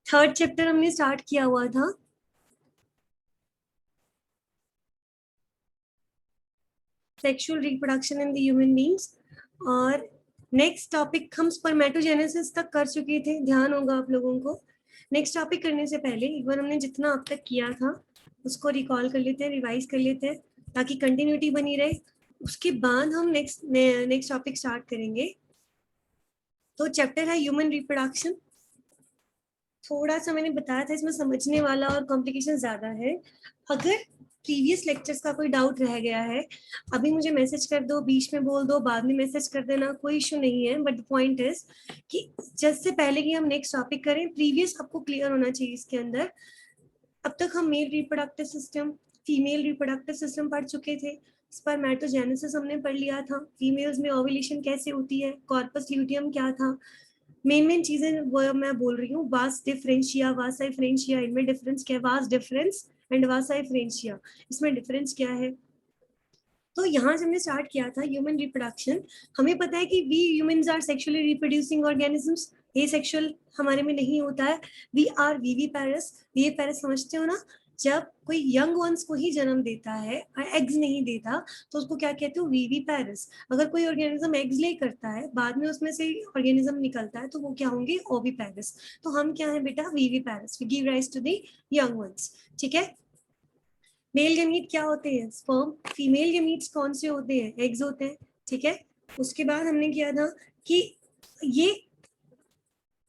Third chapter हमने start किया हुआ था, sexual reproduction in the human beings, और नेक्स्ट टॉपिक हम स्पर्मेटोजेनेसिस तक कर चुके थे, ध्यान होगा आप लोगों को। नेक्स्ट टॉपिक करने से पहले एक बार हमने जितना अब तक किया था उसको रिकॉल कर लेते हैं, रिवाइज कर लेते हैं, ताकि कंटिन्यूटी बनी रहे। उसके बाद हम नेक्स्ट टॉपिक स्टार्ट करेंगे। तो चैप्टर है ह्यूमन रिप्रोडक्शन। थोड़ा सा मैंने बताया था इसमें समझने वाला और कॉम्प्लिकेशन ज्यादा है। अगर प्रीवियस लेक्चर्स का कोई डाउट रह गया है, अभी मुझे मैसेज कर दो, बीच में बोल दो, बाद में मैसेज कर देना, कोई इशू नहीं है। बट द पॉइंट इज कि जस्ट से पहले कि हम नेक्स्ट टॉपिक करें, प्रीवियस आपको क्लियर होना चाहिए इसके अंदर। अब तक हम male reproductive system, female reproductive system पढ़ चुके थे, स्पर्मेटोजेनेसिस हमने पढ़ लिया था, फीमेल्स में ओव्यूलेशन कैसे होती है, कॉर्पस ल्यूटियम क्या था, मेन चीजें वो मैं बोल रही हूँ। वास डिफरेंशिया, वासा फ्रेंशिया, इनमें डिफरेंस क्या है, वास डिफरेंस एंड वासा फ्रेंशिया, इसमें डिफरेंस क्या है। तो यहाँ से हमने स्टार्ट किया था ह्यूमन रिप्रोडक्शन। हमें पता है कि we humans are sexually reproducing organisms, ये सेक्सुअल हमारे में नहीं होता है। वी आर वीवी पैरस, वीवी पैरस समझते हो ना, जब कोई यंग वंस को ही जन्म देता है, एग्स नहीं देता, तो उसको क्या कहते हो, वीवी पैरस। अगर कोई ऑर्गेनिज्म एग्स ले करता है, बाद में उसमें से ऑर्गेनिज्म निकलता है, तो वो क्या होंगे, ओवी पैरस। तो हम क्या है बेटा, viviparous, we give rise to the young ones. ठीक है। मेल गमीट क्या होते हैं, स्पर्म। फीमेल गमीट्स कौन से होते हैं, एग्स होते हैं। ठीक है। उसके बाद हमने किया था कि ये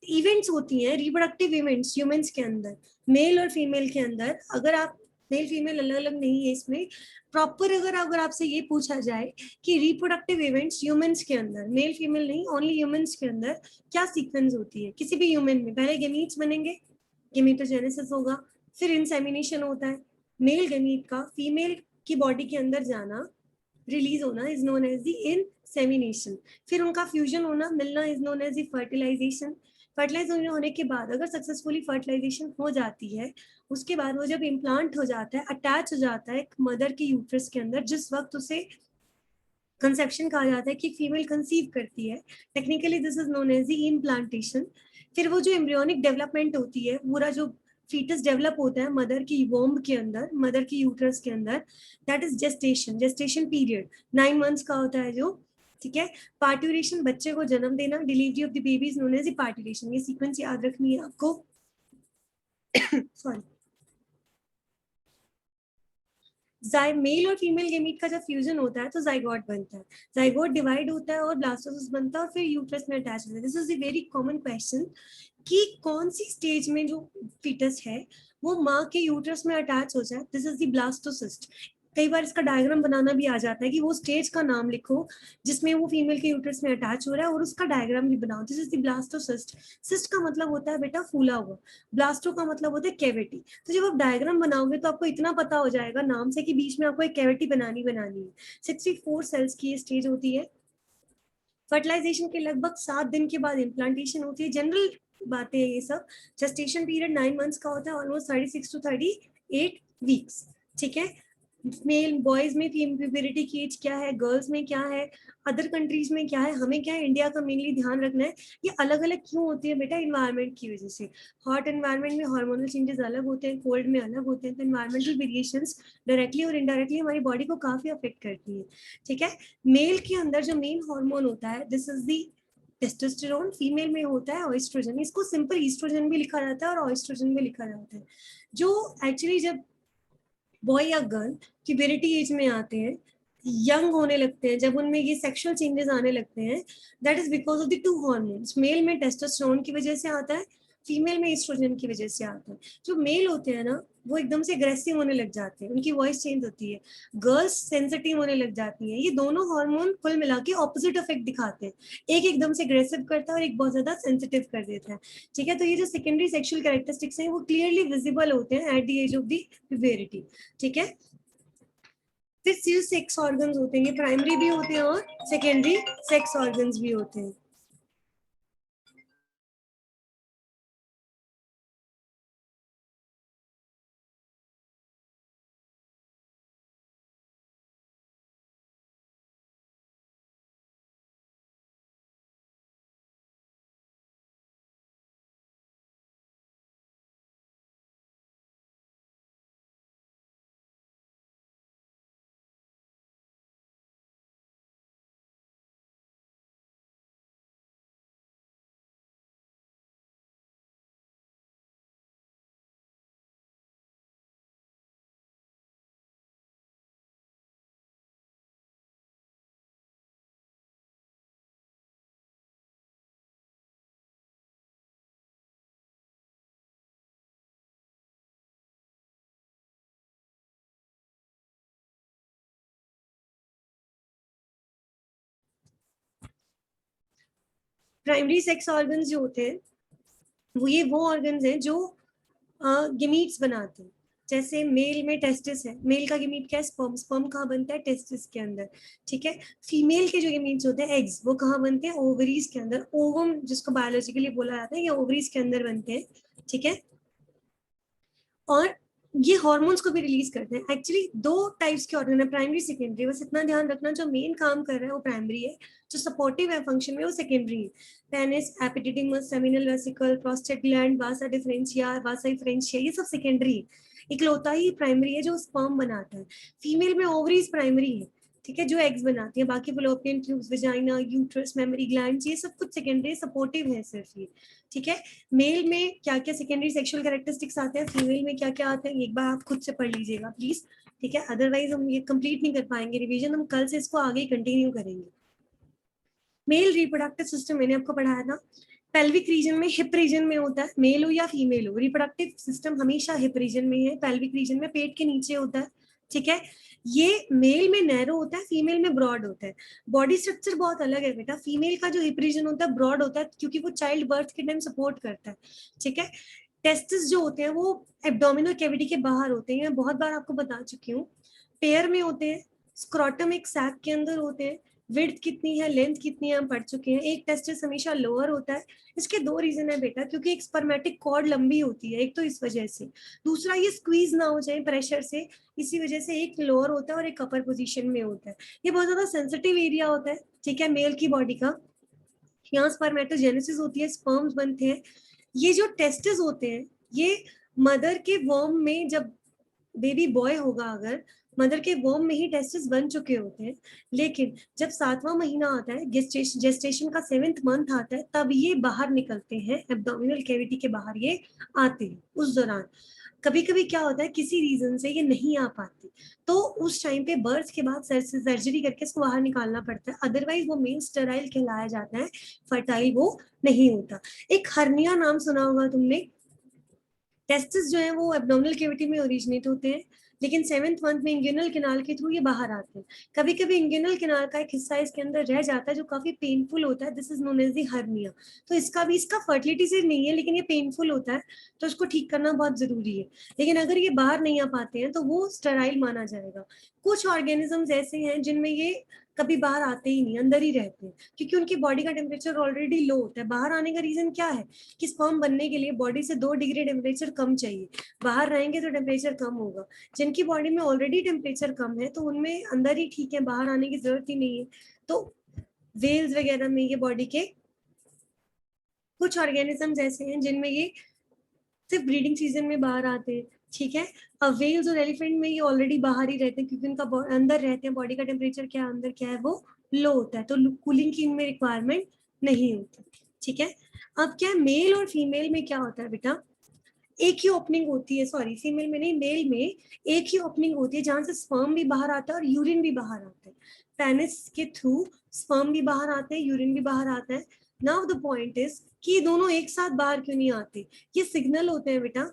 इवेंट्स होती हैं, रिप्रोडक्टिव इवेंट्स ह्यूमंस के अंदर, मेल और फीमेल के अंदर। अगर आप मेल फीमेल अलग अलग नहीं है इसमें, प्रॉपर अगर आपसे ये पूछा जाए कि रिप्रोडक्टिव इवेंट्स ह्यूमंस के अंदर, मेल फीमेल नहीं, ओनली ह्यूमंस के अंदर क्या सीक्वेंस होती है किसी भी ह्यूमन में, पहले गेमीट्स बनेंगे, गेमीटोजेनेसिस होगा, फिर इंसेमिनेशन होता है। मेल गेमीट का फीमेल की बॉडी के अंदर जाना, रिलीज होना is known as the insemination. फिर उनका फ्यूजन होना, मिलना is known as the fertilization. Fertilize होने के बाद अगर सक्सेसफुली फर्टिलाइजेशन हो जाती है, उसके बाद वो जब इम्प्लांट हो जाता है, अटैच हो जाता है एक मदर के यूट्रस के अंदर, जिस वक्त उसे कंसेप्शन कहा जाता है कि फीमेल कंसीव करती है, technically this is known as the implantation. फिर वो जो एम्ब्रियोनिक डेवलपमेंट होती है, पूरा जो फीटस डेवलप होता है मदर की वोम्ब के अंदर, मदर की यूट्रस के अंदर, that is gestation. Gestation period 9 months का होता है जो। ठीक है। पार्ट्यूरेशन, बच्चे को जन्म देना, delivery of the baby is known as parturition. ये सीक्वेंस याद रखनी है आपको। सॉरी। मेल और फीमेल गेमीट का जब फ्यूजन होता है तो जाइगोट बनता है, जाइगोट डिवाइड होता है और ब्लास्टोसिस बनता है और फिर यूट्रस में अटैच होता है। This is a very common question कि कौन सी स्टेज में जो फीटस है वो माँ के यूट्रस में अटैच हो जाए, दिस इज द ब्लास्टोसिस्ट। कई बार इसका डायग्राम बनाना भी आ जाता है कि वो स्टेज का नाम लिखो जिसमें वो फीमेल के यूट्रस में अटैच हो रहा है, और उसका डायग्राम भी बनाओ, this is the blastocyst. Cyst का मतलब होता है बेटा फूला हुआ, ब्लास्टो का मतलब होता है कैविटी। तो जब आप डायग्राम बनाओगे तो आपको इतना पता हो जाएगा नाम से कि बीच में आपको एक कैविटी बनानी बनानी है। 64 सेल्स की ये स्टेज होती है। फर्टिलाइजेशन के लगभग 7 दिन के बाद इम्प्लांटेशन होती है। जनरल बातें ये सब। जेस्टेशन पीरियड 9 मंथ्स का होता है, ऑलमोस्ट 36 to 38 वीक्स। ठीक है। मेल बॉयज में प्यूबरिटी की एज क्या है, गर्ल्स में क्या है, अदर कंट्रीज में क्या है, हमें क्या है, इंडिया का मेनली ध्यान रखना है। ये अलग अलग क्यों होती है बेटा, इन्वायरमेंट की वजह से। हॉट एनवायरमेंट में हार्मोनल चेंजेस अलग होते हैं, कोल्ड में अलग होते हैं, तो इन्वायरमेंटल वेरिएशंस डायरेक्टली और इनडायरेक्टली हमारी बॉडी को काफी अफेक्ट करती है। ठीक है। मेल के अंदर जो मेन हार्मोन होता है, this is the testosterone. Female में होता है ऑयस्ट्रोजन, इसको सिंपल ईस्ट्रोजन भी लिखा जाता है और ऑयस्ट्रोजन भी लिखा जाता है। जो एक्चुअली जब बॉय या गर्ल प्यूबरिटी एज में आते हैं, यंग होने लगते हैं, जब उनमें ये सेक्सुअल चेंजेस आने लगते हैं, that is because of the two hormones. Male में टेस्टोस्टेरोन की वजह से आता है, फीमेल में एस्ट्रोजन की वजह से आता है। जो मेल होते हैं ना, वो एकदम से अग्रेसिव होने लग जाते हैं, उनकी वॉइस चेंज होती है। गर्ल्स सेंसिटिव होने लग जाती हैं। ये दोनों हार्मोन कुल मिला के ऑपोजिट इफेक्ट दिखाते हैं, एक एकदम से अग्रेसिव करता है और एक बहुत ज्यादा सेंसिटिव कर देता है। ठीक है। तो ये जो सेकेंडरी सेक्सुअल कैरेक्टरिस्टिक्स हैं वो क्लियरली विजिबल होते हैं at the age of the puberty. ठीक है। फिर सिर्फ सेक्स ऑर्गन्स होते हैं, प्राइमरी भी होते हैं और सेकेंडरी सेक्स ऑर्गन्स भी होते हैं। प्राइमरी सेक्स ऑर्गन्स जो होते हैं वो ऑर्गन्स हैं जो गेमीट्स बनाते हैं। जैसे मेल में टेस्टिस है, मेल का गेमीट क्या है? स्पर्म। स्पर्म कहाँ बनता है? टेस्टिस के अंदर, ठीक है। फीमेल के जो गेमीट्स होते हैं एग्स, वो कहाँ बनते हैं? ओवरीज के अंदर। ओवम जिसको बायोलॉजिकली बोला जाता है, ये ओवरीज के अंदर बनते हैं, ठीक है। और ये हॉर्मोन्स को भी रिलीज करते हैं। एक्चुअली दो टाइप्स के ऑर्गन है, प्राइमरी सेकेंडरी। बस इतना ध्यान रखना, जो मेन काम कर रहा है वो प्राइमरी है, जो सपोर्टिव है फंक्शन में वो सेकेंडरी है। Penis, epididymis, seminal vesicle, prostate gland, vasa deferentia, vasa deferentia, ये सब सेकेंडरी है। इकलौता ही प्राइमरी है जो स्पर्म बनाता है। फीमेल में ओवरीज प्राइमरी है, ठीक है, जो एग्स बनाती है। बाकी Fallopian tubes, vagina, uterus, mammary glands, ये सब कुछ सेकेंडरी सपोर्टिव है सिर्फ ये, ठीक है। मेल में क्या क्या सेकेंडरी सेक्सुअल कैरेक्टरिस्टिक्स आते हैं, फीमेल में क्या क्या आते हैं, एक बार आप खुद से पढ़ लीजिएगा प्लीज, ठीक है। अदरवाइज हम ये कंप्लीट नहीं कर पाएंगे रिवीजन, हम कल से इसको आगे कंटिन्यू करेंगे। मेल रिप्रोडक्टिव सिस्टम मैंने आपको पढ़ाया था, पेल्विक रीजन में, हिप रीजन में होता है, मेल हो या फीमेल हो। रिप्रोडक्टिव सिस्टम हमेशा हिप रीजन में है, पेल्विक रीजन में, पेट के नीचे होता है, ठीक है। ये मेल में नैरो होता है, फीमेल में ब्रॉड होता है। बॉडी स्ट्रक्चर बहुत अलग है बेटा, फीमेल का जो हिप रीजन होता है ब्रॉड होता है, क्योंकि वो चाइल्ड बर्थ के टाइम सपोर्ट करता है, ठीक है। टेस्टिस जो होते हैं वो एब्डोमिनल कैविटी के बाहर होते हैं, बहुत बार आपको बता चुकी हूँ। पेयर में होते हैं, स्क्रोटम एक सैक के अंदर होते हैं। विड्थ कितनी है, लेंथ कितनी है, हम पढ़ चुके हैं। एक टेस्टिस हमेशा लोअर होता है। इसके दो रीजन है बेटा, क्योंकि एक स्पर्मेटिक कॉर्ड लंबी होती है, एक तो इस वजह से, दूसरा ये स्क्वीज ना हो जाए प्रेशर से, इसी वजह से एक लोअर होता है और एक अपर पोजीशन में होता है। ये बहुत ज्यादा सेंसिटिव एरिया होता है, ठीक है, मेल की बॉडी का। यहाँ स्पर्मेटोजेनेसिस होती है, स्पर्म्स बनते हैं। ये जो टेस्टिस होते हैं, ये मदर के वॉर्म में, जब बेबी बॉय होगा अगर, मदर के वॉर्म में ही टेस्टिस बन चुके होते हैं। लेकिन जब 7वां महीना आता है, जेस्टेशन का 7th मंथ आता है, तब ये बाहर निकलते हैं, एब्डोमिनल कैविटी के बाहर ये आते हैं। उस दौरान कभी कभी क्या होता है, किसी रीजन से ये नहीं आ पाती, तो उस टाइम पे बर्थ के बाद सर्जरी करके इसको बाहर निकालना पड़ता है, अदरवाइज वो मेल स्टेराइल कहलाया जाता है, फर्टाइल वो नहीं होता। एक हर्निया नाम सुना होगा तुमने। टेस्टिस जो है वो एब्डोमिनल कैविटी में ओरिजिनेट होते हैं, लेकिन 7th मंथ में इंग्यूनल किनाल के थ्रू ये बाहर आते हैं। कभी कभी इंग्यूनल किनाल का एक हिस्सा इसके अंदर रह जाता है जो काफी पेनफुल होता है, this is known as the hernia. तो इसका भी, इसका फर्टिलिटी से नहीं है, लेकिन ये पेनफुल होता है, तो इसको ठीक करना बहुत जरूरी है। लेकिन अगर ये बाहर नहीं आ पाते हैं तो वो स्टेराइल माना जाएगा। कुछ ऑर्गेनिजम्स ऐसे हैं जिनमें ये कभी बाहर आते ही नहीं, अंदर ही रहते हैं, क्योंकि उनकी बॉडी का टेम्परेचर ऑलरेडी लो होता है। बाहर आने का रीजन क्या है कि स्पर्म बनने के लिए बॉडी से 2 डिग्री टेम्परेचर कम चाहिए, बाहर रहेंगे तो टेम्परेचर कम होगा। जिनकी बॉडी में ऑलरेडी टेम्परेचर कम है तो उनमें अंदर ही ठीक है, बाहर आने की जरूरत ही नहीं है। तो वेल्स वगैरह में ये बॉडी के कुछ ऑर्गेनिजम्स ऐसे हैं जिनमें ये सिर्फ ब्रीडिंग सीजन में बाहर आते हैं, ठीक है। अब वेल्स और एलिफेंट में ये ऑलरेडी बाहर ही रहते हैं, क्योंकि उनका अंदर रहते हैं, बॉडी का टेम्परेचर क्या है, अंदर क्या है, वो लो होता है, तो कूलिंग की इनमें रिक्वायरमेंट नहीं होती, ठीक है। अब क्या है, मेल और फीमेल में क्या होता है बेटा, एक ही ओपनिंग होती है, सॉरी फीमेल में नहीं, मेल में एक ही ओपनिंग होती है जहां से स्पर्म भी बाहर आता है और यूरिन भी बाहर आता है। पेनिस के थ्रू स्पर्म भी बाहर आते हैं, यूरिन भी बाहर आता है। नाउ द पॉइंट इज कि ये दोनों एक साथ बाहर क्यों नहीं आते? ये सिग्नल होते हैं बेटा,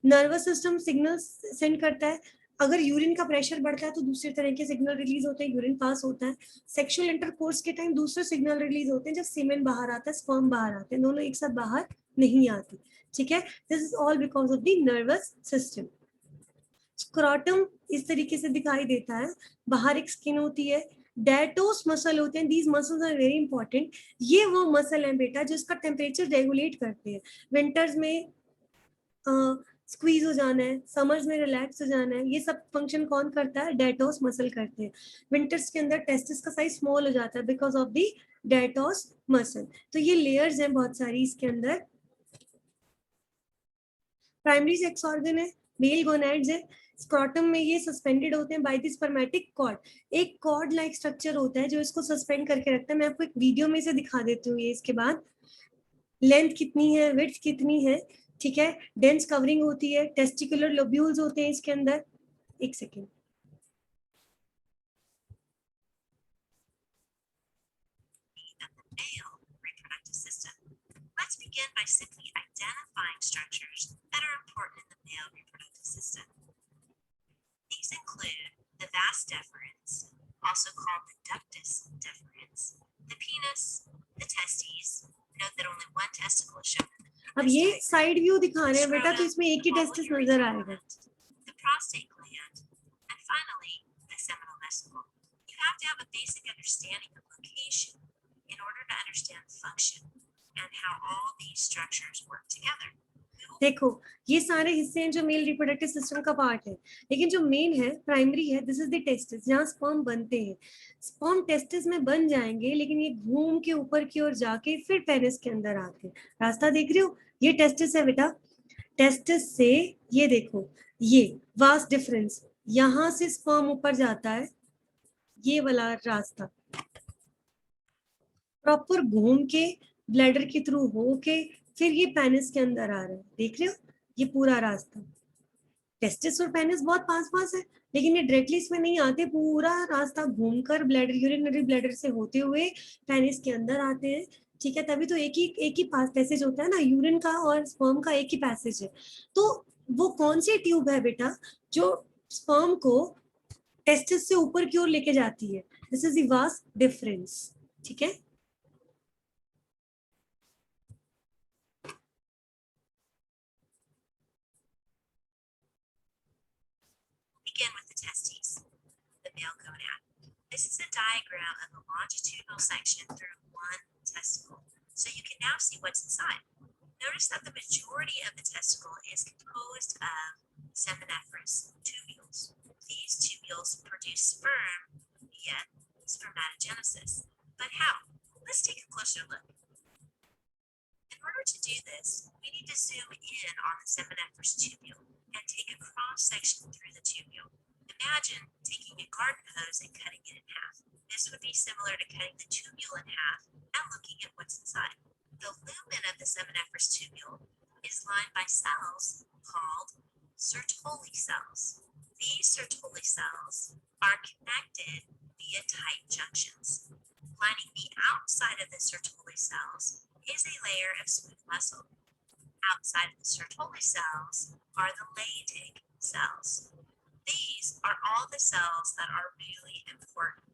नर्वस सिस्टम सिग्नल सेंड करता है। अगर यूरिन का प्रेशर बढ़ता है तो दूसरे तरह के सिग्नल रिलीज होते हैं, यूरिन पास होता है। सेक्सुअल इंटरकोर्स के टाइम दूसरे सिग्नल रिलीज होते हैं, जब सीमेन बाहर आता है, स्पर्म बाहर आते हैं, दोनों एक साथ बाहर नहीं आते, ठीक है। This is all because of the nervous system. Scrotum इस तरीके से दिखाई देता है, बाहर एक स्किन होती है, डेटोस मसल होते हैं, these muscles are very important. ये वो मसल है बेटा जो इसका टेम्परेचर रेगुलेट करते हैं। विंटर्स में स्क्वीज हो जाना है, समर्स में रिलैक्स हो जाना है, ये सब फंक्शन कौन करता है? डेटोस मसल करते हैं। विंटर्स के अंदर टेस्टिस का साइज स्मॉल हो जाता है बिकॉज ऑफ द डेटोस मसल। तो ये लेयर्स हैं बहुत सारी इसके अंदर। प्राइमरी सेक्स ऑर्गन है, मेल गोनैड्स है। स्क्रॉटम में ये सस्पेंडेड होते हैं बाय द स्पर्मेटिक कॉर्ड। एक कॉर्ड लाइक स्ट्रक्चर होता है जो इसको सस्पेंड करके रखता है। मैं आपको एक वीडियो में से दिखा देती हूँ ये इसके बाद। लेंथ कितनी है, विड्थ कितनी है, ठीक है। डेंस कवरिंग होती है, टेस्टिकुलर लोब्यूल्स होते हैं इसके अंदर। एक second, Let's begin by simply identifying structures that are important in the male reproductive system. These include the vas deferens, also called the ductus deferens, the penis, the testes, Note that only one testicle is shown in the अब ये side view दिखा रहे हैं बेटा, तो इसमें एक ही testis नजर आएगा. the prostate gland, and finally, the seminal vesicle. You have to have a basic understanding of location in order to understand function and how all these structures work together. देखो ये सारे हिस्से हैं जो मेल रिप्रोडक्टिव सिस्टम का part है, लेकिन जो मेन है, प्राइमरी है, दिस इज द टेस्टिस, जहाँ स्पर्म बनते हैं. स्पर्म टेस्टिस में बन जाएंगे, लेकिन ये घूम के ऊपर की ओर जाके फिर पेनिस के अंदर आते हैं. रास्ता देख रहे हो, ये टेस्टिस है बेटा. टेस्टिस से ये देखो, ये वास्ट डिफरेंस, यहाँ से स्पर्म ऊपर जाता है, ये वाला रास्ता प्रॉपर घूम के ब्लैडर के थ्रू होके फिर ये पेनिस के अंदर आ रहा है. देख रहे हो, ये पूरा रास्ता. टेस्टिस और पेनिस बहुत पास पास है, लेकिन ये डायरेक्टली इसमें नहीं आते. पूरा रास्ता घूमकर ब्लैडर, यूरिनरी ब्लैडर से होते हुए पेनिस के अंदर आते हैं. ठीक है, तभी तो एक ही पास पैसेज होता है ना, यूरिन का और स्पर्म का एक ही पैसेज है. तो वो कौन सी ट्यूब है बेटा जो स्पर्म को टेस्टिस से ऊपर की ओर लेके जाती है? This is the vast difference. ठीक है, Begin with the testes, the male gonad. This is a diagram of a longitudinal section through one testicle, so you can now see what's inside. Notice that the majority of the testicle is composed of seminiferous tubules. These tubules produce sperm via spermatogenesis. But how? Let's take a closer look. In order to do this, we need to zoom in on the seminiferous tubule and take a cross section through the tubule. Imagine taking a garden hose and cutting it in half. This would be similar to cutting the tubule in half and looking at what's inside. The lumen of the seminiferous tubule is lined by cells called Sertoli cells. These Sertoli cells are connected via tight junctions. Lining the outside of the Sertoli cells is a layer of smooth muscle. Outside of the Sertoli cells are the Leydig cells. These are all the cells that are really important.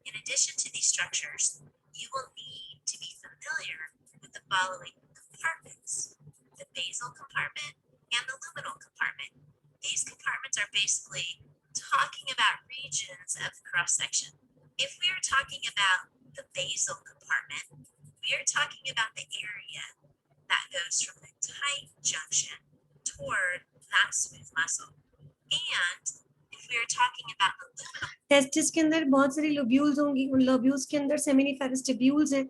In addition to these structures, you will need to be familiar with the following compartments: the basal compartment and the luminal compartment. These compartments are basically talking about regions of the cross section. If we are talking about the basal compartment, we are talking about the area that goes from the tight junction toward that smooth muscle. And if we are talking about the luminal, testis के अंदर बहुत सारी lobules होंगी. उन lobules के अंदर seminiferous tubules हैं.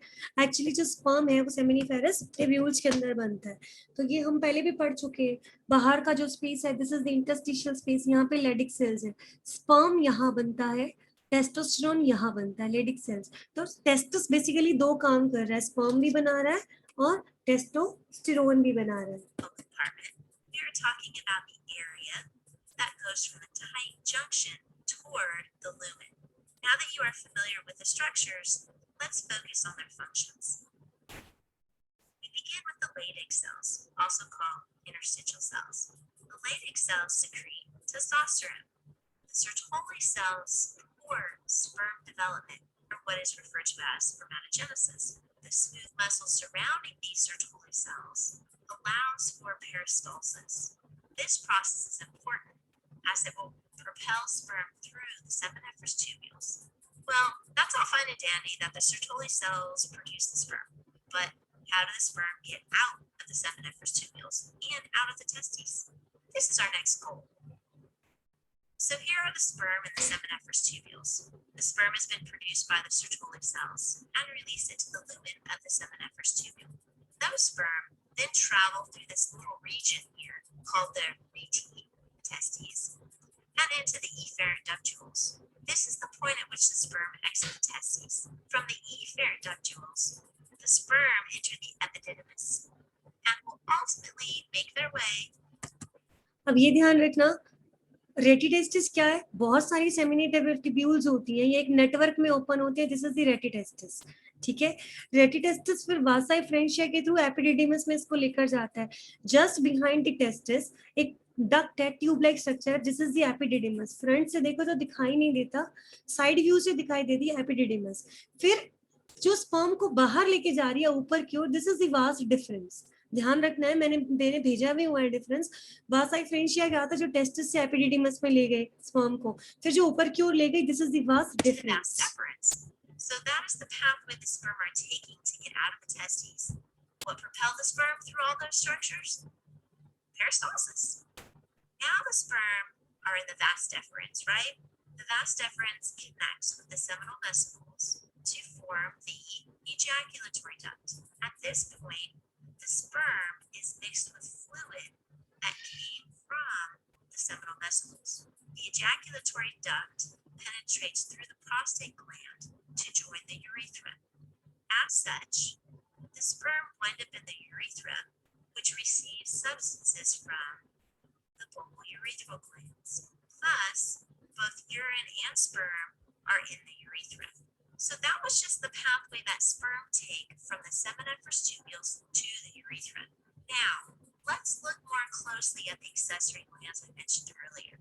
Actually जो स्पर्म है वो सेमिनिफेरस टिब्यूल्स के अंदर बनता है. तो ये हम पहले भी पढ़ चुके हैं. बाहर का जो स्पेस है, this is the interstitial space. यहाँ पे लेडिक सेल्स है. स्पर्म यहाँ बनता है, टेस्टोस्टेरोन यहाँ बनता है, लेडिक सेल्स. तो टेस्टिस बेसिकली दो काम कर रहा है, स्पर्म भी बना रहा है और टेस्टोस्टेरोन भी बना रहा है. compartment, we are talking about the area that goes from the tight junction toward the lumen. Now that you are familiar with the structures, let's focus on their functions. We begin with the Leydig cells, also called interstitial cells. The Leydig cells secrete testosterone. The Sertoli cells support sperm development, or what is referred to as spermatogenesis. The smooth muscle surrounding these Sertoli cells allows for peristalsis. This process is important as it will propel sperm through the seminiferous tubules. Well, that's all fine and dandy that the Sertoli cells produce the sperm, but how do the sperm get out of the seminiferous tubules and out of the testes? This is our next goal. So here are the sperm in the seminiferous tubules. The sperm has been produced by the Sertoli cells and released into the lumen of the seminiferous tubule. Those sperm then travel through this little region here called the rete, testes, and into the efferent ductules. This is the point at which the sperm exit the testes. From the efferent ductules, the sperm enter the epididymis and will ultimately make their way. अब ये ध्यान रखना, rete testis क्या है? बहुत सारी सेमिनिटिब्यूल्स होती हैं, ये एक नेटवर्क में ओपन होते हैं. This is the rete testis. ठीक है, रेटिटेस्टिस फिर वासा फ्रेंशिया के थ्रू एपिडिडिमस में इसको लेकर जाता है. जस्ट बिहाइंड द टेस्टिस एक डक्ट है, tube like structure, this is the epididymis. Front से देखो तो दिखाई नहीं देता, साइड व्यू से दिखाई देती है एपिडिडिमस. फिर जो स्पर्म को बाहर लेके जा रही है ऊपर की ओर, this is the vast difference. ध्यान रखना है, मैंने भेजा भी हुआ है डिफरेंस। वासा फ्रेंशिया क्या था, जो टेस्टिस से एपिडिडिमस में ले गए स्पर्म को, फिर जो ऊपर की ओर ले गई, this is the vast difference. So that is the pathway the sperm are taking to get out of the testes. What propelled the sperm through all those structures? Peristalsis. Now the sperm are in the vas deferens, right? The vas deferens connects with the seminal vesicles to form the ejaculatory duct. At this point, the sperm is mixed with fluid that came from the seminal vesicles. The ejaculatory duct penetrates through the prostate gland to join the urethra. As such, the sperm wind up in the urethra, which receives substances from the bulbourethral glands. Thus, both urine and sperm are in the urethra. So that was just the pathway that sperm take from the seminiferous tubules to the urethra. Now, let's look more closely at the accessory glands I mentioned earlier.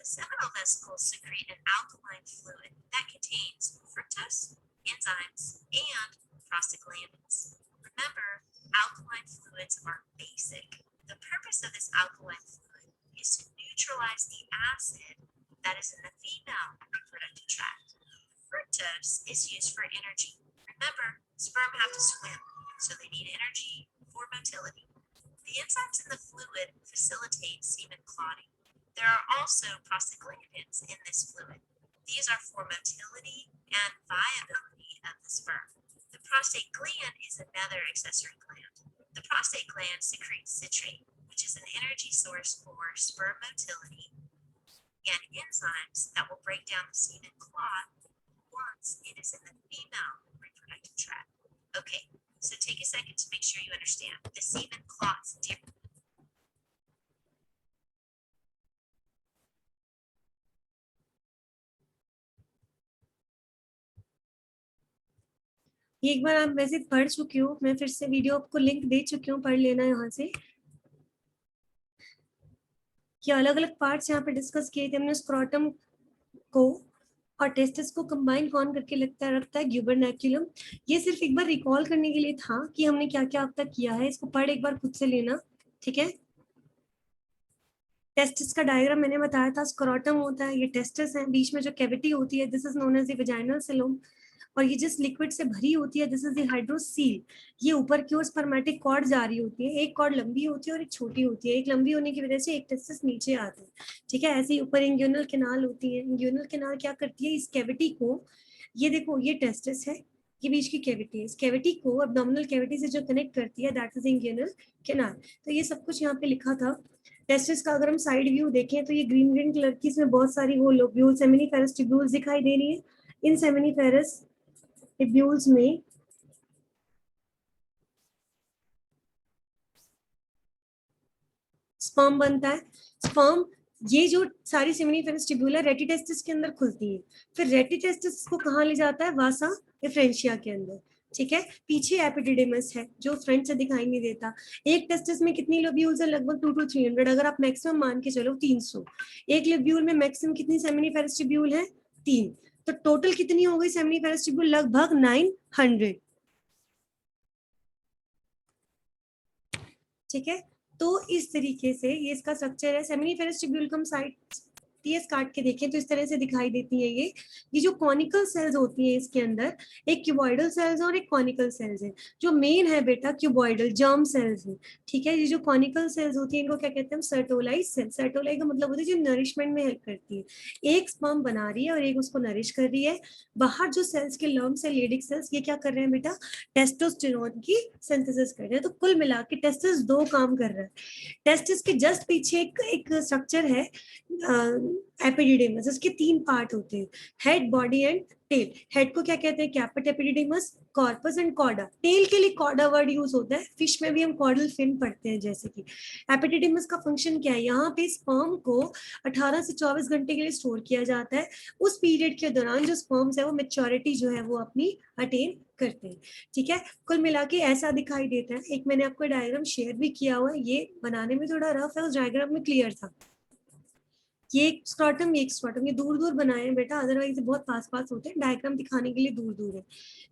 The seminal vesicles secrete an alkaline fluid that contains fructose, enzymes, and prostaglandins. Remember, alkaline fluids are basic. The purpose of this alkaline fluid is to neutralize the acid that is in the female reproductive tract. Fructose is used for energy. Remember, sperm have to swim, so they need energy for motility. The enzymes in the fluid facilitate semen clotting. There are also prostaglandins in this fluid. These are for motility and viability of the sperm. The prostate gland is another accessory gland. The prostate gland secretes citrate, which is an energy source for sperm motility, and enzymes that will break down the semen clot once it is in the female reproductive tract. Okay, so take a second to make sure you understand. The semen clot's different. ये एक बार आप वैसे पढ़ चुके हो, मैं फिर से वीडियो आपको लिंक दे चुकी हूँ, पढ़ लेना यहाँ से। ये अलग अलग पार्ट्स यहाँ पे डिस्कस किए थे हमने। स्क्रोटम को और टेस्टिस को कंबाइन कौन करके रखता है ग्यूबरनैक्यूलम। ये सिर्फ एक बार रिकॉल करने के लिए था कि हमने क्या क्या अब तक किया है। इसको पढ़ एक बार खुद से लेना, ठीक है। टेस्टिस का डायग्राम मैंने बताया था, स्क्रोटम होता है, ये टेस्टिस है, बीच में जो कैविटी होती है this is known as the vaginal coelom, और ये जिस लिक्विड से भरी होती है दिस इज द हाइड्रोसील। ये ऊपर की ओर स्पर्मेटिक कॉर्ड जा रही होती है, एक कॉर्ड लंबी होती है और एक छोटी होती है। एक लंबी होने की वजह से एक टेस्टिस नीचे आता है, ठीक है। ऐसे ही ऊपर इंग्यूनल कैनाल होती है। इंग्यूनल कैनाल क्या करती है, इस कैविटी को, ये देखो ये टेस्टिस है, ये बीच की कैविटी है, इस कैविटी को एब्डोमिनल कैविटी से जो कनेक्ट करती है दैट इज इंग्यूनल कैनाल। तो ये सब कुछ यहाँ पे लिखा था। टेस्टिस का अगर हम साइड व्यू देखें तो ये ग्रीन ग्रीन कलर की, इसमें बहुत सारी वो लोब्यूल सेमिनिफेरस ट्यूब्यूल्स दिखाई दे रही है। इन सेमिनिफेरस ट्यूब्यूल्स में स्पर्म बनता है। स्पर्म, ये जो सारी सेमिनिफेरस ट्यूब्यूल है रेटिटेस्टिस के अंदर खुलती है, फिर रेटिटेस्टिस को कहाँ ले जाता है, वासा एफ्रेंशिया के अंदर, ठीक है। पीछे एपिडिडिमस है जो फ्रंट से दिखाई नहीं देता। एक टेस्टिस में कितनी लोब्यूल्स है, लगभग 2 to 300, अगर आप मैक्सिमम मान के चलो 300। एक लोब्यूल में मैक्सिमम कितनी सेमिनिफेरस ट्यूब्यूल है, 3। तो टोटल कितनी हो गई सेमिनिफेरस ट्यूब्यूल, लगभग 900, ठीक है। तो इस तरीके से ये इसका स्ट्रक्चर है। सेमिनिफेरस ट्यूब्यूल को हम साइड टीएस काट के देखें तो इस तरह से दिखाई देती है। ये जो कॉनिकल सेल्स होती है इसके अंदर, एक क्यूबॉइडल सेल्स और एक कॉनिकल सेल्स है। जो मेन है बेटा क्यूबॉइडल जर्म सेल्स है, ठीक है। ये जो कॉनिकल सेल्स होती है इनको क्या कहते हैं, सर्टोलाइज सेल। सर्टोलाइज का मतलब होता है जो नरिशमेंट में हेल्प करती है। एक स्पर्म बना रही है और एक उसको नरिश कर रही है। बाहर जो सेल्स के लम्स है लेडिक सेल्स, ये क्या कर रहे हैं बेटा, टेस्टोस्टेरोन की सिंथेसिस कर रहे हैं। तो कुल मिला के टेस्टिस 2 काम कर रहा है। टेस्टिस के जस्ट पीछे एक स्ट्रक्चर है एपिडिडिमस, इसके 3 पार्ट होते हैं, head, body and tail. Head को क्या कहते हैं, caput epididymis, corpus and cauda. Tail के लिए कॉर्डा वर्ड यूज होता है, फिश में भी हम कॉर्डल फिन पढ़ते हैं जैसे कि। एपिडिडिमस का फंक्शन क्या है, यहाँ पे स्पर्म को 18 से 24 घंटे के लिए स्टोर किया जाता है। उस पीरियड के दौरान जो स्पर्म्स है वो मेच्योरिटी जो है वो अपनी अटेन करते हैं, ठीक है। कुल मिला के ऐसा दिखाई देता है। एक मैंने आपको डायग्राम शेयर भी किया हुआ है, ये बनाने में थोड़ा रफ है, उस डायग्राम में क्लियर था। ये एक स्क्रॉटम, ये एक स्क्रॉटम, ये दूर दूर बनाए हैं बेटा, अदरवाइज बहुत पास पास होते हैं, डायग्राम दिखाने के लिए दूर दूर है।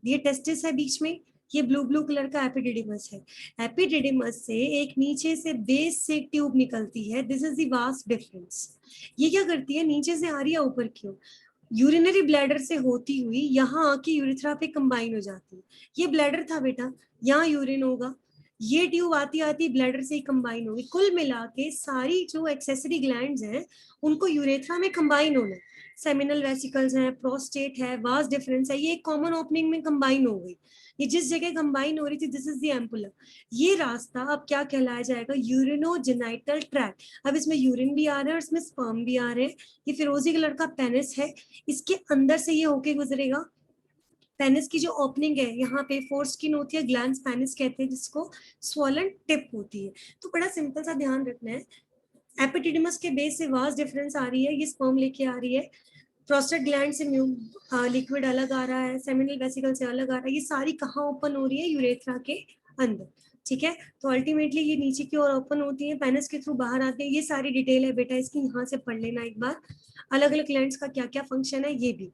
ये टेस्टिस है बीच में, ये ब्लू ब्लू कलर का एपिडिडिमस है। एपिडिडिमस से एक नीचे से बेस से ट्यूब निकलती है, this is the vast difference. ये क्या करती है, नीचे से आ रही है ऊपर क्यों, यूरिनरी ब्लैडर से होती हुई यहाँ आके यूरिथ्रा पे कंबाइन हो जाती है। ये ब्लैडर था बेटा, यहाँ यूरिन होगा, ये ट्यूब आती आती ब्लैडर से ही कंबाइन होगी, कुल मिला के सारी जो एक्सेसरी ग्लैंड्स हैं उनको यूरेथ्रा में कंबाइन होना, सेमिनल वेसिकल्स हैं, प्रोस्टेट है, वास डिफरेंस है, ये एक कॉमन ओपनिंग में कंबाइन हो गई। ये जिस जगह कंबाइन हो रही थी, दिस इज द एम्पुला। ये रास्ता अब क्या कहलाया जाएगा, यूरिनोजेनाइटल ट्रैक्ट। अब इसमें यूरिन भी आ रहा है और इसमें स्पर्म भी आ रहे हैं। ये फिरोजी कलर का पेनिस है, इसके अंदर से ये होके गुजरेगा। पेनिस की जो ओपनिंग है, यहाँ पे फोरस्किन होती है, ग्लैंस पेनिस कहते हैं जिसको, स्वॉलन टिप होती है। तो बड़ा सिंपल सा ध्यान रखना है, एपिडिडिमस के बेस से वास डिफरेंस आ रही है, ये स्पर्म लेके आ रही है, प्रोस्टेट ग्लैंड से लिक्विड अलग आ रहा है, सेमिनल वेसिकल से अलग आ रहा है, ये सारी कहाँ ओपन हो रही है, यूरेथ्रा के अंदर। ठीक है, तो अल्टीमेटली ये नीचे की ओर ओपन होती है, पेनिस के थ्रू बाहर आते हैं। ये सारी डिटेल है बेटा इसकी, यहाँ से पढ़ लेना एक बार, अलग अलग ग्लैंड्स का क्या क्या फंक्शन है ये भी।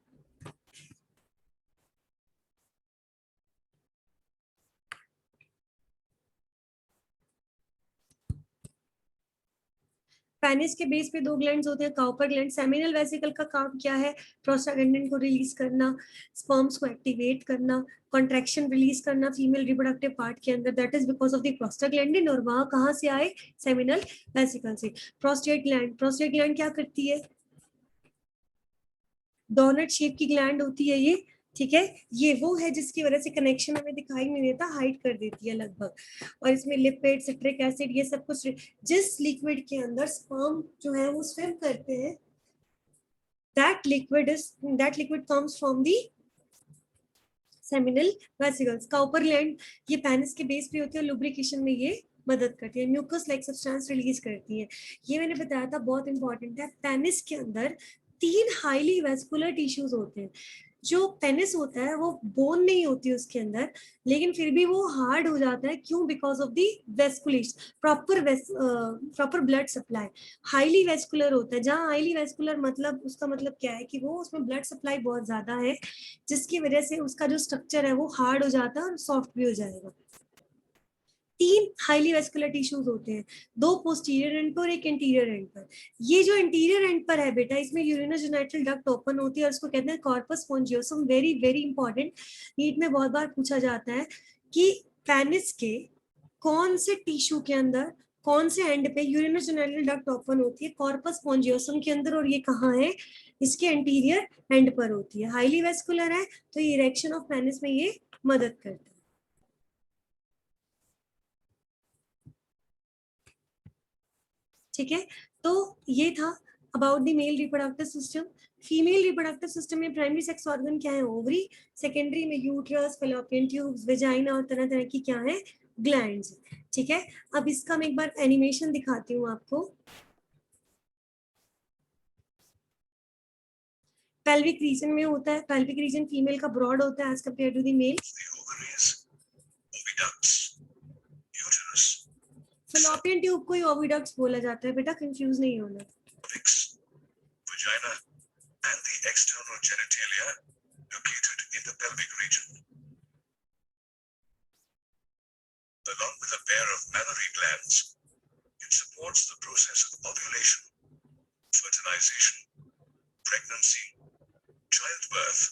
पेनिस के बेस पे दो ग्लैंड्स होते हैं, काउपर ग्लैंड। सेमिनल वेसिकल का काम क्या है, प्रोस्टाग्लैंडिन को रिलीज करना, स्पर्म्स को एक्टिवेट करना, कॉन्ट्रैक्शन रिलीज करना फीमेल रिप्रोडक्टिव पार्ट के अंदर, that is because of the prostaglandin. और वहां कहां से आए, सेमिनल वेसिकल से। प्रोस्टेट ग्लैंड क्या करती है, डोनट शेप की ग्लैंड होती है ये। ठीक है, ये वो है जिसकी वजह से कनेक्शन हमें दिखाई नहीं देता, हाइड कर देती है लगभग। और इसमें लिपिड, सिट्रिक एसिड, ये सब कुछ, जिस लिक्विड के अंदर स्पर्म जो है वो स्विम करते हैं, that liquid comes from the seminal vesicles। Cowper gland ये पेनिस के बेस पे होती है, लुब्रिकेशन में ये मदद करती है, म्यूकस लाइक सब्सटेंस रिलीज करती है। ये मैंने बताया था, बहुत इंपॉर्टेंट है। पेनिस के अंदर 3 हाईली वेस्कुलर टिश्यूज होते हैं। जो पेनिस होता है वो बोन नहीं होती उसके अंदर, लेकिन फिर भी वो हार्ड हो जाता है, क्यों, because of the vasculation, proper blood supply. Highly vascular होता है, जहाँ हाईली वेस्कुलर मतलब उसका मतलब क्या है कि वो उसमें ब्लड सप्लाई बहुत ज्यादा है, जिसकी वजह से उसका जो स्ट्रक्चर है वो हार्ड हो जाता है और सॉफ्ट भी हो जाएगा। 3 हाईली वेस्कुलर टिश्यूज होते हैं, 2 पोस्टीरियर एंड पर और एक इंटीरियर एंड पर। ये जो इंटीरियर एंड पर है बेटा, इसमें यूरिनोजेनाइटल डक्ट ओपन होती है और इसको कहते हैं corpus spongiosum. Very very important, NEET में बहुत बार पूछा जाता है कि पेनिस के कौन से टिश्यू के अंदर, कौन से एंड पे यूरिनोजेनाइटल डक्ट ओपन होती है, कॉर्पस स्पोंजियोसम के अंदर, और ये कहाँ है, इसके इंटीरियर एंड पर होती है। हाईली वेस्कुलर है तो ये इरेक्शन ऑफ पेनिस में ये मदद करता है। ठीक है, तो ये था about the male reproductive system. Female reproductive system में प्राइमरी सेक्स ऑर्गन क्या है, ओवरी, सेकेंडरी में यूट्रस, फेलोपियन ट्यूब्स, वेजाइना और तरह तरह की क्या है, ग्लैंड्स। ठीक है, अब इसका मैं एक बार एनिमेशन दिखाती हूँ आपको। पेल्विक रीजन में होता है, पेल्विक रीजन फीमेल का ब्रॉड होता है as compare to the male. Fallopian tube को ही ओविडक्ट्स बोला जाता है बेटा, कंफ्यूज नहीं होना। Vagina and the external genitalia located in the pelvic region. Along with a pair of mammary glands, it supports the process of ovulation, fertilization, pregnancy, childbirth,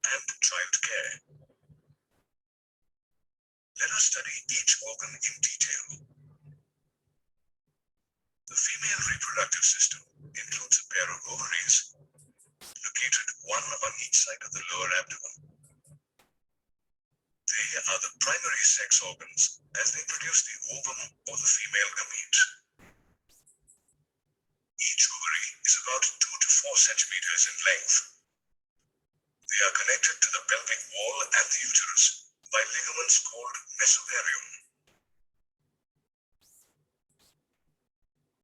and childcare. Let us study each organ in detail. The female reproductive system includes a pair of ovaries located one on each side of the lower abdomen. They are the primary sex organs as they produce the ovum or the female gamete. Each ovary is about 2 to 4 centimeters in length. They are connected to the pelvic wall and the uterus by ligaments called mesovarium.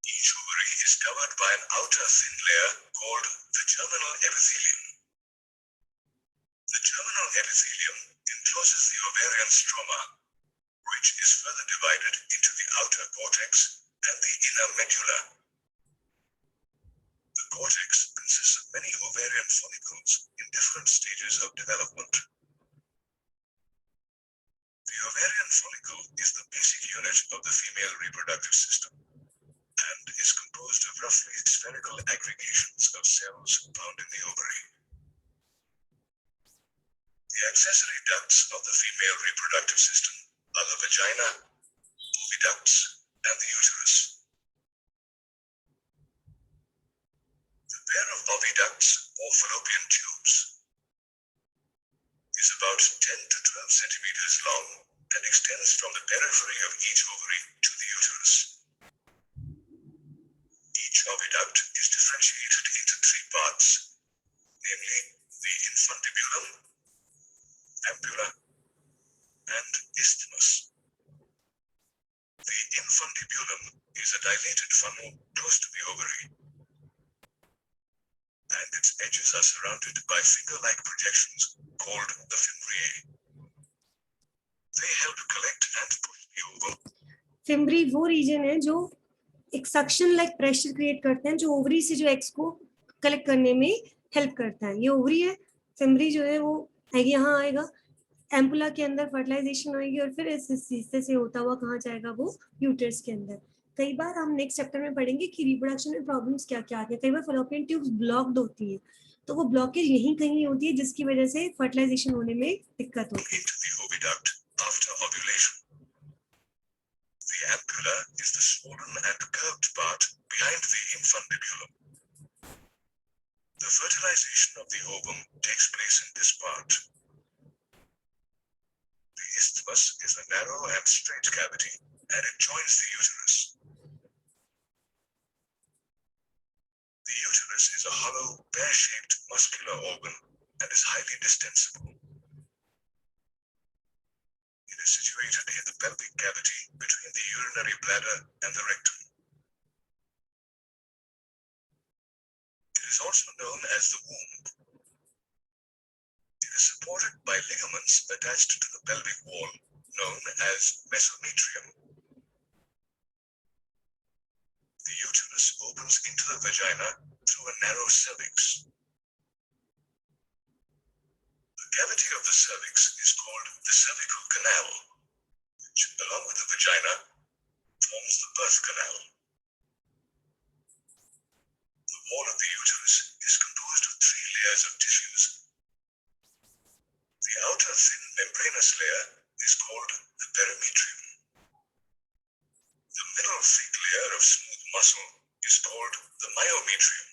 Each ovary is covered by an outer thin layer called the germinal epithelium. The germinal epithelium encloses the ovarian stroma, which is further divided into the outer cortex and the inner medulla. cortex consists of many ovarian follicles in different stages of development. The ovarian follicle is the basic unit of the female reproductive system and is composed of roughly spherical aggregations of cells found in the ovary. The accessory ducts of the female reproductive system are the vagina, oviducts, and the uterus. The pair of oviducts or fallopian tubes is about 10 to 12 centimeters long and extends from the periphery of each ovary to the uterus. Each oviduct is differentiated into three parts, namely the infundibulum, ampulla, and isthmus. The infundibulum is a dilated funnel close to the ovary, and its edges are surrounded by finger-like projections called the fimbriae. They help collect and push the ovum. Fimbriae वो reason है जो एक suction like pressure create करते हैं, जो ovary से जो eggs को कलेक्ट करने में हेल्प करता है. ये ओवरी है, फिम्ब्री जो है वो यहाँ आएगा, एम्पुला के अंदर फर्टिलाइजेशन होगी और फिर इस हिस्से से होता हुआ कहाँ जाएगा, वो यूटरस के अंदर. कई बार हम नेक्स्ट चैप्टर में पढ़ेंगे कि रिप्रोडक्शन में प्रॉब्लम्स क्या क्या आती है. कई बार फैलोपियन ट्यूब्स ब्लॉक्ड होती है, तो वो ब्लॉकेज यहीं कहीं होती है जिसकी वजह से फर्टिलाइजेशन होने में दिक्कत होती है. Into the oviduct after ovulation. The ampulla is the swollen and curved part behind the infundibulum. The fertilization of the ovum takes place in this part. The isthmus is a narrow and straight cavity, and it joins the uterus. The uterus is a hollow, pear-shaped muscular organ and is highly distensible. It is situated in the pelvic cavity between the urinary bladder and the rectum. It is also known as the womb. It is supported by ligaments attached to the pelvic wall, known as mesometrium. The uterus opens into the vagina through a narrow cervix. The cavity of the cervix is called the cervical canal, which, along with the vagina, forms the birth canal. The wall of the uterus is composed of three layers of tissues. The outer thin membranous layer is called the perimetrium. The middle thick layer of smooth muscle is called the myometrium,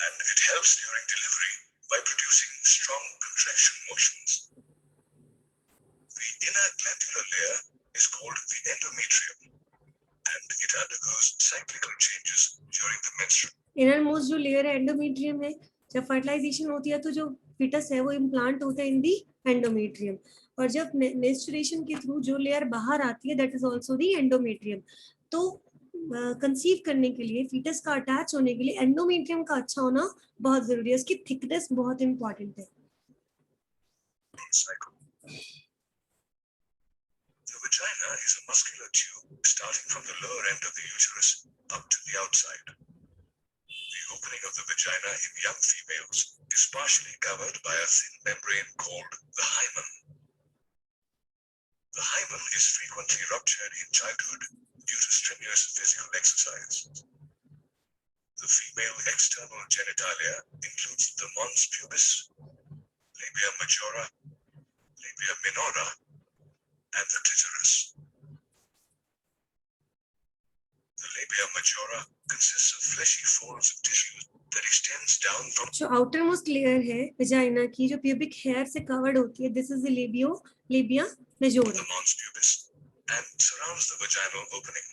and it helps during delivery by producing strong contraction motions. The inner glandular layer is called the endometrium, and it undergoes cyclical changes during the menstrual. Inner most जो layer है endometrium है. जब fertilisation होती है तो जो foetus है वो इम्प्लांट होता है इन दी एंडोमेट्रियम, और जब मेंस्ट्रुएशन के थ्रू जो लेयर बाहर आती है that is also the endometrium. तो कंसीव करने के लिए, फीटस का अटैच होने के लिए एंडोमेट्रियम का अच्छा होना बहुत जरूरी है. उसकी थिकनेस बहुत इंपॉर्टेंट है. Cycle. The vagina is a muscular tube starting from the lower end of the uterus up to the outside. The opening of the vagina in young females is partially covered by a thin membrane called the hymen. The hymen is frequently ruptured in childhood due to strenuous physical exercise. The female external genitalia includes the mons pubis, labia majora, labia minora, and the clitoris. The labia majora consists of fleshy folds of tissue that extends down from जो outer most layer है vagina की, जो pubic hair से covered होती है, this is the labia majora. the mons pubis and surrounds the vaginal opening.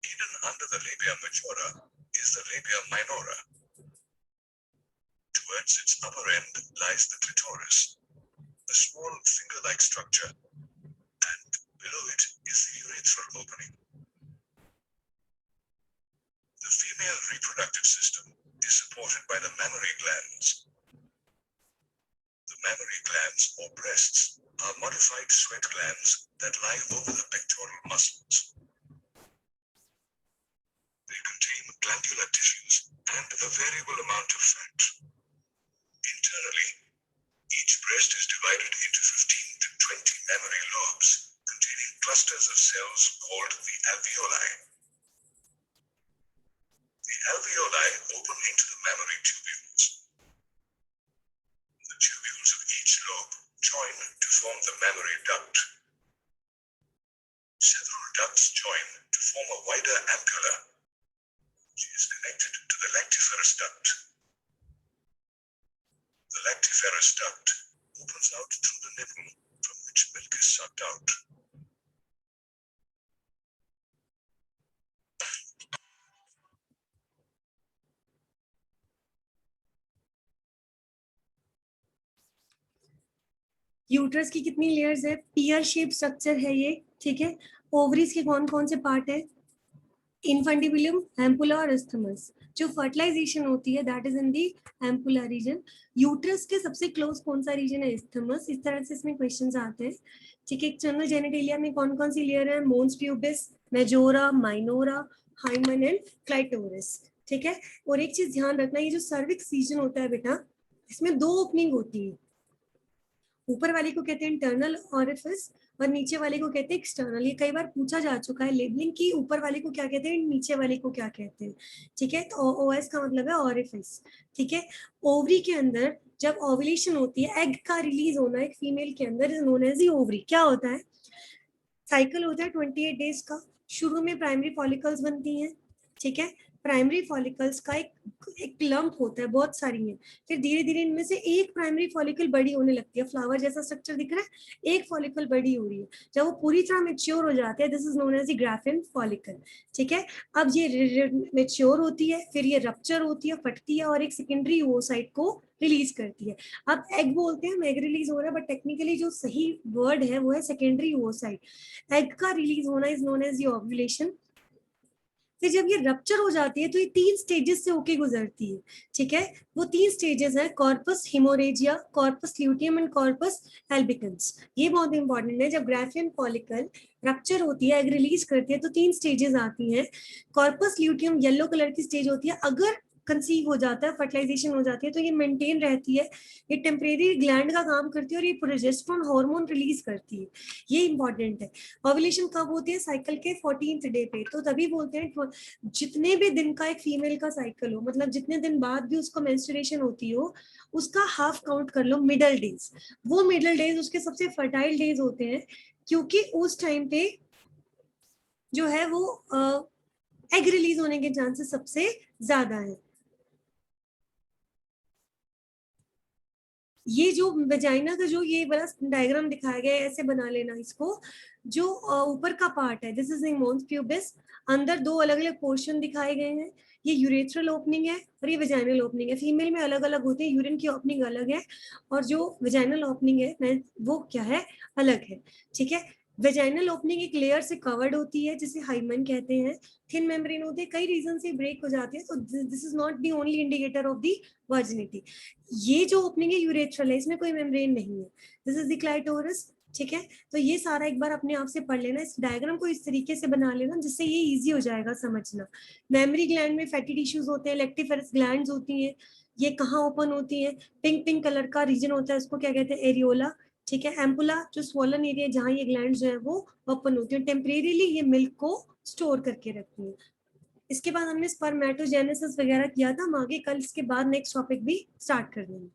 Hidden under the labia majora is the labia minora. Towards its upper end lies the clitoris, a small finger-like structure, and below it is the urethral opening. The female reproductive system is supported by the mammary glands. The mammary glands or breasts are modified sweat glands that lie over the pectoral muscles. They contain glandular tissues and a variable amount of fat. Internally, each breast is divided into 15 to 20 mammary lobes containing clusters of cells called the alveoli. The alveoli open into the mammary tubules. The tubules of each lobe join to form the mammary duct. Several ducts join to form a wider ampulla, which is connected to the lactiferous duct. The lactiferous duct opens out through the nipple from which milk is sucked out. Uterus की कितनी layers है? पियर shape structure है ये, ठीक है। Ovaries के कौन कौन से पार्ट है? इनफंडिबुलम, एम्पुला और एस्थमस। जो फर्टिलाइजेशन होती है that is in the ampulla reason. Uterus के सबसे क्लोज कौन सा रीजन है? एस्थमस। इस तरह से इसमें क्वेश्चंस आते हैं, ठीक है। एक्सटर्नल जेनिटेलिया में कौन कौन सी लेयर है? Mons pubis, majora, minora, hymen and clitoris, ठीक है। और एक चीज ध्यान रखना, ये जो सर्विक्स रीजन होता है बेटा, इसमें दो ओपनिंग होती है। ऊपर वाले को कहते हैं इंटरनल ऑरिफिस और नीचे वाले को कहते हैं एक्सटर्नल। ये कई बार पूछा जा चुका है लेबलिंग की, ऊपर वाले को क्या कहते हैं, नीचे वाले को क्या कहते हैं, ठीक है। तो ओएस का मतलब है ऑरिफिस, ठीक है। ओवरी के अंदर जब ओव्यूलेशन होती है, एग का रिलीज होना एक फीमेल के अंदर is known as the ovary. क्या होता है? साइकिल होता है 28 डेज का। शुरू में प्राइमरी फॉलिकल्स बनती हैं, ठीक है। प्राइमरी फॉलिकल्स का एक लंप होता है, बहुत सारी है। फिर धीरे धीरे इनमें से एक प्राइमरी फॉलिकल बड़ी होने लगती है। फ्लावर जैसा स्ट्रक्चर दिख रहा है, एक फॉलिकल बड़ी हो रही है। जब वो पूरी तरह मेच्योर हो जाते हैं, this is known as the Graafian follicle, ठीक है। अब ये मेच्योर होती है, फिर ये रप्चर होती है, फटती है और एक सेकेंडरी ओसाइट को रिलीज करती है। अब एग बोलते हैं, एग रिलीज हो रहा है, बट टेक्निकली जो सही वर्ड है वो है सेकेंडरी ओसाइट। एग का रिलीज होना is known as the ovulation. फिर जब ये रप्चर हो जाती है तो ये 3 स्टेजेस से होके गुजरती है, ठीक है। वो 3 स्टेजेस है, corpus haemorrhagicum, corpus luteum and corpus albicans. ये बहुत इंपॉर्टेंट है। जब ग्राफियन फॉलिकल रप्चर होती है, एग रिलीज करती है, तो 3 स्टेजेस आती हैं। कॉर्पस ल्यूटियम येलो कलर की स्टेज होती है। अगर कंसीव हो जाता है, फर्टिलाइजेशन हो जाती है, तो ये मेंटेन रहती है। ये टेम्परेरी ग्लैंड का काम करती है और ये प्रोजेस्टेरोन हार्मोन रिलीज करती है। ये इंपॉर्टेंट है। ओव्यूलेशन कब होती है? साइकिल के 14th डे पे। तो तभी बोलते हैं जितने भी दिन का एक फीमेल का साइकिल हो, मतलब जितने दिन बाद भी उसको मेंस्ट्रुएशन होती हो, उसका हाफ काउंट कर लो मिडल डेज। वो मिडल डेज उसके सबसे फर्टाइल डेज होते हैं, क्योंकि उस टाइम पे जो है वो एग रिलीज होने के चांसेस सबसे ज्यादा है। ये जो वेजाइना का जो ये वाला डायग्राम दिखाया गया है, ऐसे बना लेना इसको। जो ऊपर का पार्ट है, दिस इज मोन्स प्यूबिस। अंदर 2 अलग अलग पोर्शन दिखाए गए हैं। ये यूरेथ्रल ओपनिंग है और ये वेजाइनल ओपनिंग है। फीमेल में अलग अलग होते हैं, यूरिन की ओपनिंग अलग है और जो वेजाइनल ओपनिंग है वो क्या है, अलग है, ठीक है। वेजाइनल ओपनिंग एक लेयर से कवर्ड होती है जिसे हाइमन कहते हैं। थिन मेम्ब्रेन होते हैं, कई रीजन से ब्रेक हो जाती है, तो this is not the only indicator of the virginity. ये जो ओपनिंग है यूरेथ्रल है, इसमें कोई मेम्ब्रेन नहीं है। दिस इज द क्लाइटोरिस, ठीक है। तो ये सारा एक बार अपने आप से पढ़ लेना, इस डायग्राम को इस तरीके से बना लेना जिससे ये इजी हो जाएगा समझना। मेमोरी ग्लैंड में फैटी टिश्यूज होते हैं, लेक्टिफेरस ग्लैंड्स होती हैं। ये कहाँ ओपन होती है? पिंक पिंक कलर का रीजन होता है, उसको क्या कहते हैं, एरियोला, ठीक है। एम्पुला जो स्वॉलन एरिया जहाँ ये ग्लैंड जो है वो ओपन होती है, टेम्परेरीली ये मिल्क को स्टोर करके रखती है। इसके बाद हमने स्पर्मेटोजेनेसिस वगैरह किया था, हम आगे कल इसके बाद नेक्स्ट टॉपिक भी स्टार्ट कर देंगे।